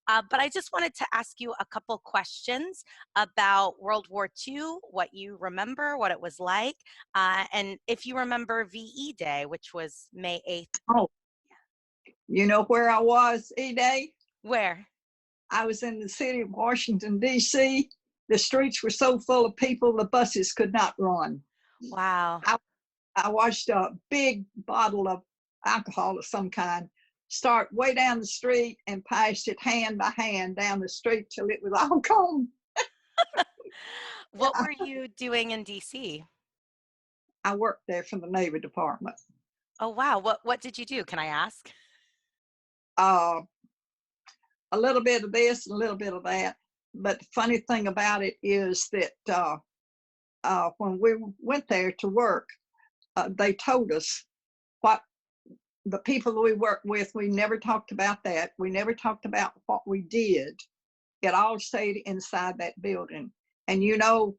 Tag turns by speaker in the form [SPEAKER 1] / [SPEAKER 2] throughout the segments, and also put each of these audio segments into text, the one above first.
[SPEAKER 1] But I just wanted to ask you a couple questions about World War II, what you remember, what it was like, and if you remember VE Day, which was May 8th.
[SPEAKER 2] Oh, you know where I was, E-Day?
[SPEAKER 1] Where?
[SPEAKER 2] I was in the city of Washington, D.C. The streets were so full of people, the buses could not run.
[SPEAKER 1] Wow.
[SPEAKER 2] I, I watched a big bottle of alcohol of some kind start way down the street and passed it hand by hand down the street till it was all gone.
[SPEAKER 1] What were you doing in DC?
[SPEAKER 2] I worked there for the Navy Department.
[SPEAKER 1] Oh, wow. What did you do? Can I ask?
[SPEAKER 2] Uh, a little bit of this and a little bit of that. But the funny thing about it is that when we went there to work, they told us what the people we worked with, we never talked about that. We never talked about what we did. It all stayed inside that building. And you know,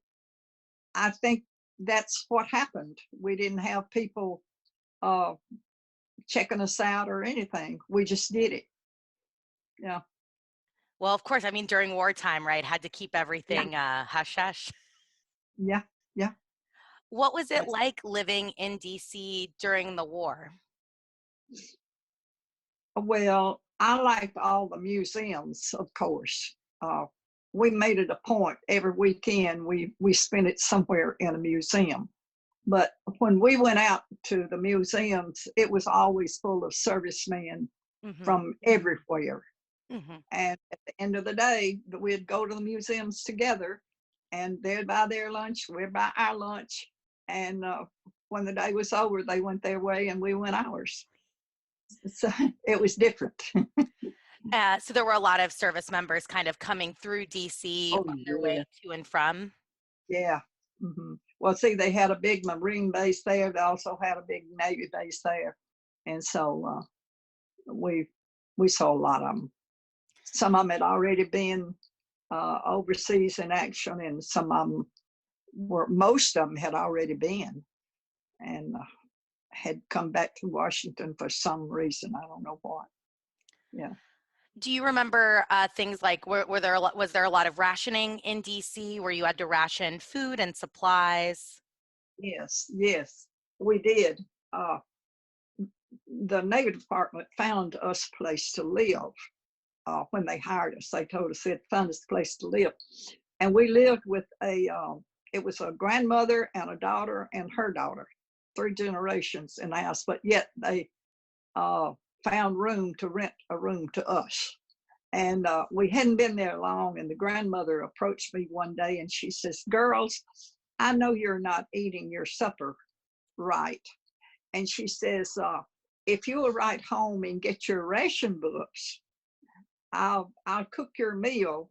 [SPEAKER 2] I think that's what happened. We didn't have people uh, checking us out or anything. We just did it. Yeah.
[SPEAKER 1] Well, of course, I mean, during wartime, right? Had to keep
[SPEAKER 2] Yeah.
[SPEAKER 1] everything hush hush.
[SPEAKER 2] Yeah. Yeah.
[SPEAKER 1] What was it
[SPEAKER 2] That's,
[SPEAKER 1] like living in DC during the war?
[SPEAKER 2] well, I liked all the museums, of course. We made it a point every weekend we spent it somewhere in a museum. But when we went out to the museums, it was always full of servicemen
[SPEAKER 1] Hmm.
[SPEAKER 2] from everywhere.
[SPEAKER 1] Hmm.
[SPEAKER 2] And at the end of the day, we'd go to the museums together, and they'd buy their lunch, we'd buy our lunch. And when the day was over, they went their way and we went ours. So it was different.
[SPEAKER 1] So there were a lot of service members kind of coming through DC
[SPEAKER 2] Oh,
[SPEAKER 1] on their way
[SPEAKER 2] yeah.
[SPEAKER 1] to and from.
[SPEAKER 2] Yeah. Well, see, they had a big Marine base there. They also had a big Navy base there. And so we we saw a lot of them. Some of them had already been overseas in action, and some of them most of them had already been and had come back to Washington for some reason. I don't know what. Yeah.
[SPEAKER 1] Do you remember things like were there was there a lot of rationing in DC where you had to ration food and supplies?
[SPEAKER 2] Yes. Yes. We did. Uh, the Navy Department found us a place to live when they hired us. They told us they'd found us a place to live, and we lived with a. It was a grandmother and a daughter and her daughter, 3 generations in the house. But yet they uh, found room to rent a room to us. And we hadn't been there long. And the grandmother approached me one day and she says, "Girls, I know you're not eating your supper right." And she says, "If you'll write home and get your ration books, I'll cook your meal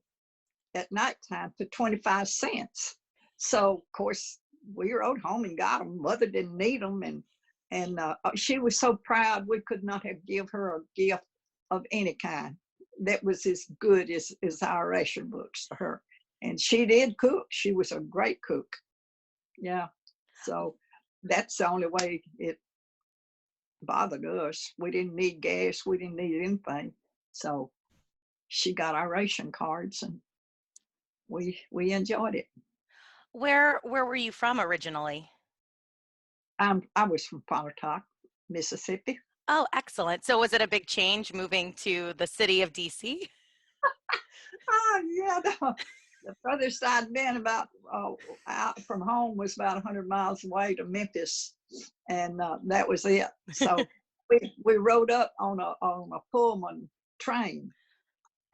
[SPEAKER 2] at nighttime for 25 cents. So, of course, we rode home and got them. Mother didn't need them. And she was so proud we could not have give her a gift of any kind that was as good as our ration books to her. And she did cook. She was a great cook. Yeah. So that's the only way it bothered us. We didn't need gas. We didn't need anything. So she got our ration cards and we enjoyed it.
[SPEAKER 1] Where were you from originally?
[SPEAKER 2] I was from Pontotoc, Mississippi.
[SPEAKER 1] Oh, excellent. So was it a big change moving to the city of DC?
[SPEAKER 2] Oh yeah, the further side been about out from home was about 100 miles away to Memphis, and that was it. So we rode up on a Pullman train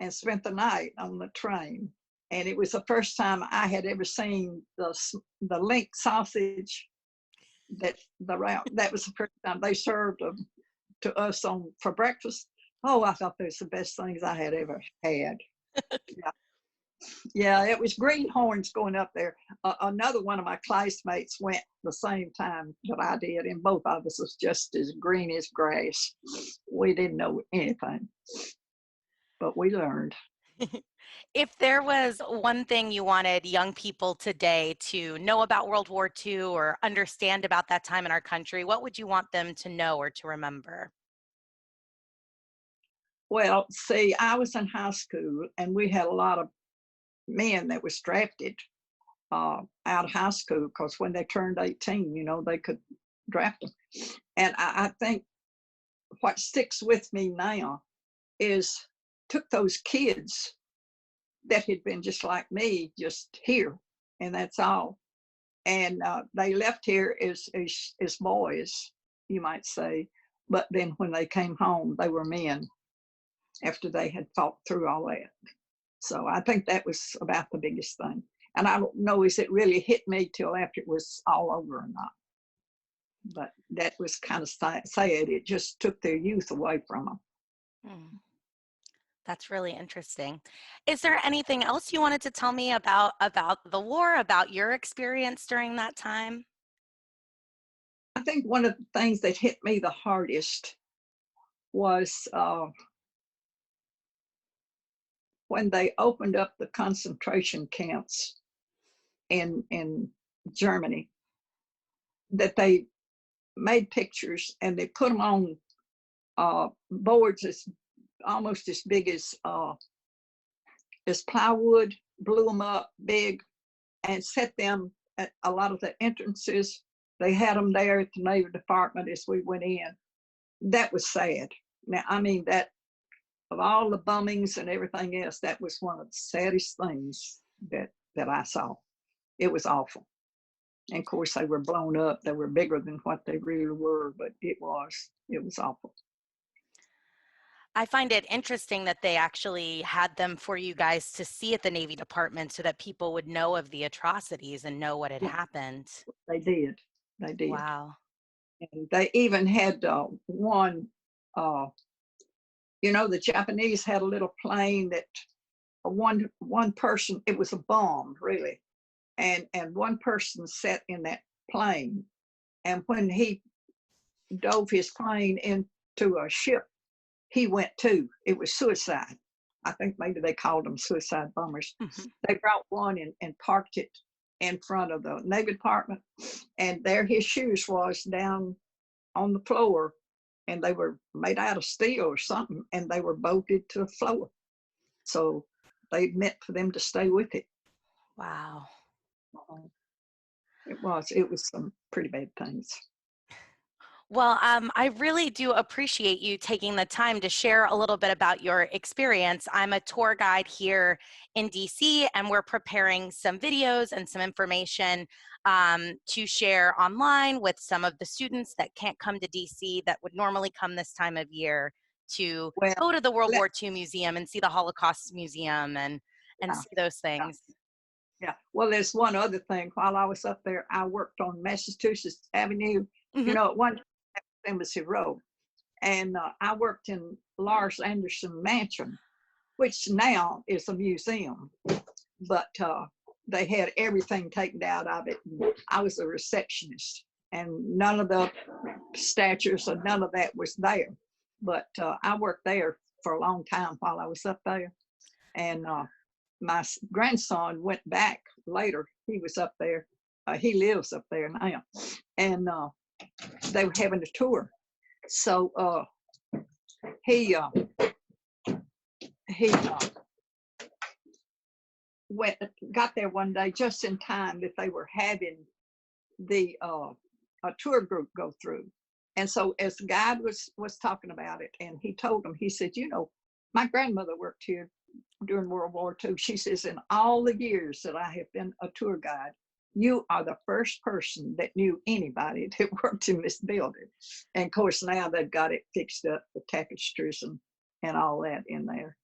[SPEAKER 2] and spent the night on the train. And it was the first time I had ever seen the link sausage that the route. That was the first time they served them to us on for breakfast. Oh, I thought they was the best things I had ever had. Yeah, yeah, it was greenhorns going up there. Another one of my classmates went the same time that I did, and both of us was just as green as grass. We didn't know anything, but we learned.
[SPEAKER 1] If there was one thing you wanted young people today to know about World War II or understand about that time in our country, what would you want them to know or to remember?
[SPEAKER 2] Well, see, I was in high school, and we had a lot of men that was drafted out of high school because when they turned 18, they could draft them. And I think what sticks with me now is took those kids that had been just like me, just here, and that's all. And they left here as boys, you might say, but then when they came home, they were men after they had fought through all that. So I think that was about the biggest thing. And I don't know if it really hit me till after it was all over or not. But that was kind of sad. It just took their youth away from them.
[SPEAKER 1] Hmm. That's really interesting. Is there anything else you wanted to tell me about the war, about your experience during that time?
[SPEAKER 2] I think one of the things that hit me the hardest was when they opened up the concentration camps in Germany, that they made pictures and they put them on boards almost as big as plywood, blew them up big, and set them at a lot of the entrances. They had them there at the Navy Department as we went in. That was sad. Now, I mean, that of all the bombings and everything else, that was one of the saddest things that I saw. It was awful. And of course, they were blown up. They were bigger than what they really were, but it was awful.
[SPEAKER 1] I find it interesting that they actually had them for you guys to see at the Navy Department so that people would know of the atrocities and know what had
[SPEAKER 2] Yeah,
[SPEAKER 1] happened.
[SPEAKER 2] they did. They did.
[SPEAKER 1] Wow.
[SPEAKER 2] And they even had one, uh, the Japanese had a little plane that one person, it was a bomb, really. And one person sat in that plane. And when he dove his plane into a ship, he went too. It was suicide. I think maybe they called them suicide bombers.
[SPEAKER 1] Mhm.
[SPEAKER 2] They brought one and parked it in front of the Navy Department, and there his shoes was down on the floor, and they were made out of steel or something, and they were bolted to the floor. So they meant for them to stay with it.
[SPEAKER 1] Wow.
[SPEAKER 2] It was some pretty bad things.
[SPEAKER 1] Well, I really do appreciate you taking the time to share a little bit about your experience. I'm a tour guide here in DC, and we're preparing some videos and some information to share online with some of the students that can't come to DC that would normally come this time of year to
[SPEAKER 2] Well,
[SPEAKER 1] go to the World
[SPEAKER 2] let,
[SPEAKER 1] War II Museum and see the Holocaust Museum and
[SPEAKER 2] yeah,
[SPEAKER 1] see those
[SPEAKER 2] yeah,
[SPEAKER 1] things.
[SPEAKER 2] yeah. Well, there's one other thing. While I was up there, I worked on Massachusetts Avenue,
[SPEAKER 1] Hmm.
[SPEAKER 2] at one Embassy Road. And I worked in Lars Anderson Mansion, which now is a museum, but they had everything taken out of it. I was a receptionist, and none of the statues or none of that was there. But I worked there for a long time while I was up there. And my grandson went back later. He was up there. He lives up there now. And they were having a tour. So he went got there one day just in time that they were having the a tour group go through. And so as the guide was talking about it, and he told him, he said, my grandmother worked here during World War II. She says, in all the years that I have been a tour guide, you are the first person that knew anybody that worked in this building. And of course, now they've got it fixed up, the tapestries and all that in there.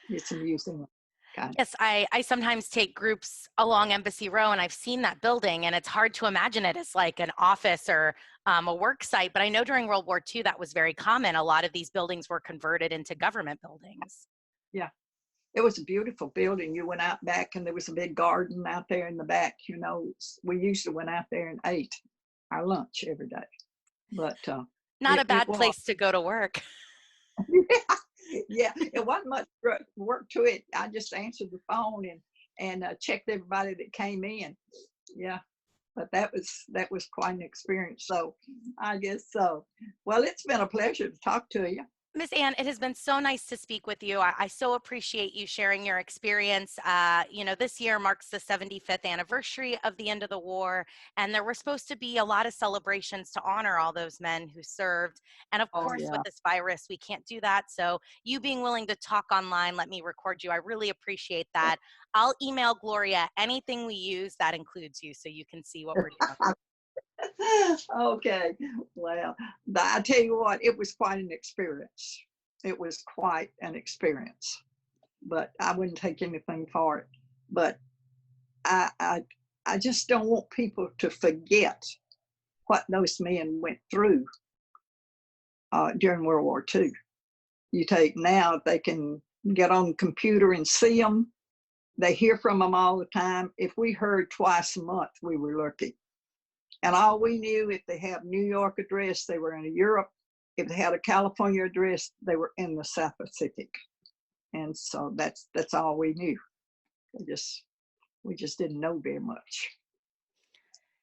[SPEAKER 2] It's a museum. Kind
[SPEAKER 1] Yes, I sometimes take groups along Embassy Row, and I've seen that building, and it's hard to imagine it as like an office or a work site. But I know during World War II that was very common. A lot of these buildings were converted into government buildings.
[SPEAKER 2] Yeah, it was a beautiful building. You went out back, and there was a big garden out there in the back. We usually went out there and ate our lunch every day. But
[SPEAKER 1] Not a
[SPEAKER 2] it
[SPEAKER 1] bad
[SPEAKER 2] was.
[SPEAKER 1] place to go to work.
[SPEAKER 2] Yeah, it wasn't much work to it. I just answered the phone and checked everybody that came in. Yeah, but that was quite an experience. So I guess so. Well, it's been a pleasure to talk to you.
[SPEAKER 1] Miss Ann, it has been so nice to speak with you. I so appreciate you sharing your experience. This year marks the 75th anniversary of the end of the war, and there were supposed to be a lot of celebrations to honor all those men who served. And of
[SPEAKER 2] Oh,
[SPEAKER 1] course, with
[SPEAKER 2] yeah.
[SPEAKER 1] this virus, we can't do that. So you being willing to talk online, let me record you. I really appreciate that. I'll email Gloria anything we use that includes you so you can see what we're doing.
[SPEAKER 2] Okay. Well, I tell you what, it was quite an experience. It was quite an experience, but I wouldn't take anything for it. But I, I, I just don't want people to forget what those men went through during World War II. You take now, they can get on the computer and see them. They hear from them all the time. If we heard twice a month, we were lucky. And all we knew, if they had a New York address, they were in Europe. If they had a California address, they were in the South Pacific. And so that's all we knew. We just didn't know very much.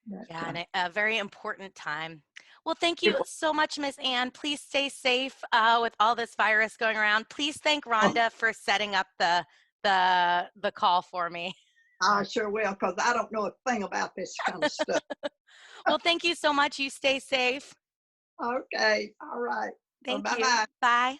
[SPEAKER 2] But,
[SPEAKER 1] Yeah, and a very important time. Well, thank
[SPEAKER 2] it
[SPEAKER 1] you
[SPEAKER 2] was,
[SPEAKER 1] so much, Miss Ann. Please stay safe with all this virus going around. Please thank
[SPEAKER 2] oh,
[SPEAKER 1] Rhonda for setting up the call for me.
[SPEAKER 2] I sure will, because I don't know a thing about this kind of stuff.
[SPEAKER 1] Well, thank you so much. You stay safe.
[SPEAKER 2] Okay, all right. Well,
[SPEAKER 1] Thank
[SPEAKER 2] bye
[SPEAKER 1] you.
[SPEAKER 2] bye.
[SPEAKER 1] Bye.